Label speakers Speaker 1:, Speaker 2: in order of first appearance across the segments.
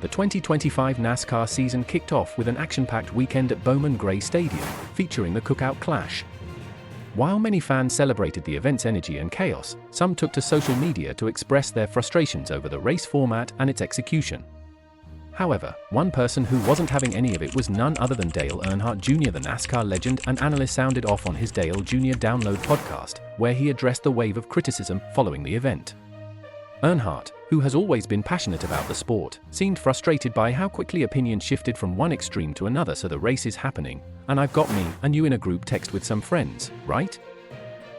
Speaker 1: The 2025 NASCAR season kicked off with an action-packed weekend at Bowman Gray Stadium, featuring the Cookout Clash. While many fans celebrated the event's energy and chaos, some took to social media to express their frustrations over the race format and its execution. However, one person who wasn't having any of it was none other than Dale Earnhardt Jr. The NASCAR legend and analyst sounded off on his Dale Jr. Download podcast, where he addressed the wave of criticism following the event. Earnhardt, who has always been passionate about the sport, seemed frustrated by how quickly opinion shifted from one extreme to another. So the race is happening, and I've got me and you in a group text with some friends, right?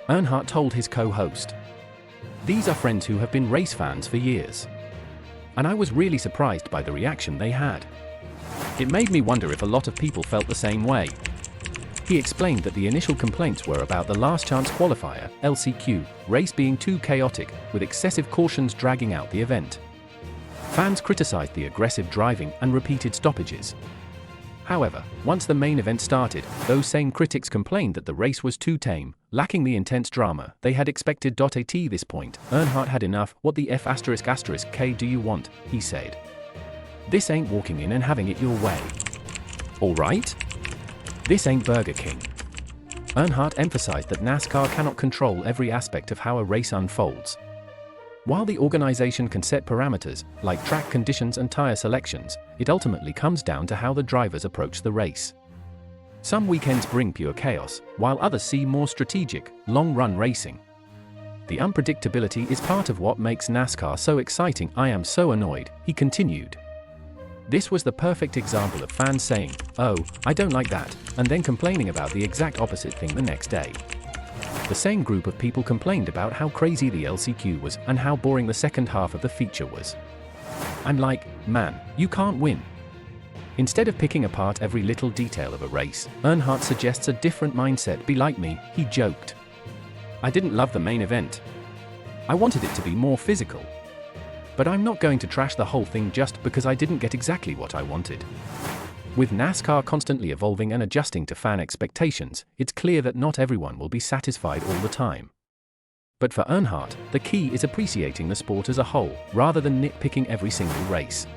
Speaker 1: Earnhardt told his co-host. These are friends who have been race fans for years. And I was really surprised by the reaction they had. It made me wonder if a lot of people felt the same way. He explained that the initial complaints were about the last chance qualifier, LCQ, race being too chaotic, with excessive cautions dragging out the event. Fans criticized the aggressive driving and repeated stoppages. However, once the main event started, those same critics complained that the race was too tame, lacking the intense drama they had expected. At this point, Earnhardt had enough. What the F***K do you want, he said. This ain't walking in and having it your way. Alright? This ain't Burger King. Earnhardt emphasized that NASCAR cannot control every aspect of how a race unfolds. While the organization can set parameters, like track conditions and tire selections, it ultimately comes down to how the drivers approach the race. Some weekends bring pure chaos, while others see more strategic, long-run racing. The unpredictability is part of what makes NASCAR so exciting. I am so annoyed, he continued. This was the perfect example of fans saying, "Oh, I don't like that," and then complaining about the exact opposite thing the next day. The same group of people complained about how crazy the LCQ was and how boring the second half of the feature was. I'm like, man, you can't win. Instead of picking apart every little detail of a race, Earnhardt suggests a different mindset. Be like me, he joked. I didn't love the main event. I wanted it to be more physical. But I'm not going to trash the whole thing just because I didn't get exactly what I wanted. With NASCAR constantly evolving and adjusting to fan expectations, it's clear that not everyone will be satisfied all the time. But for Earnhardt, the key is appreciating the sport as a whole, rather than nitpicking every single race.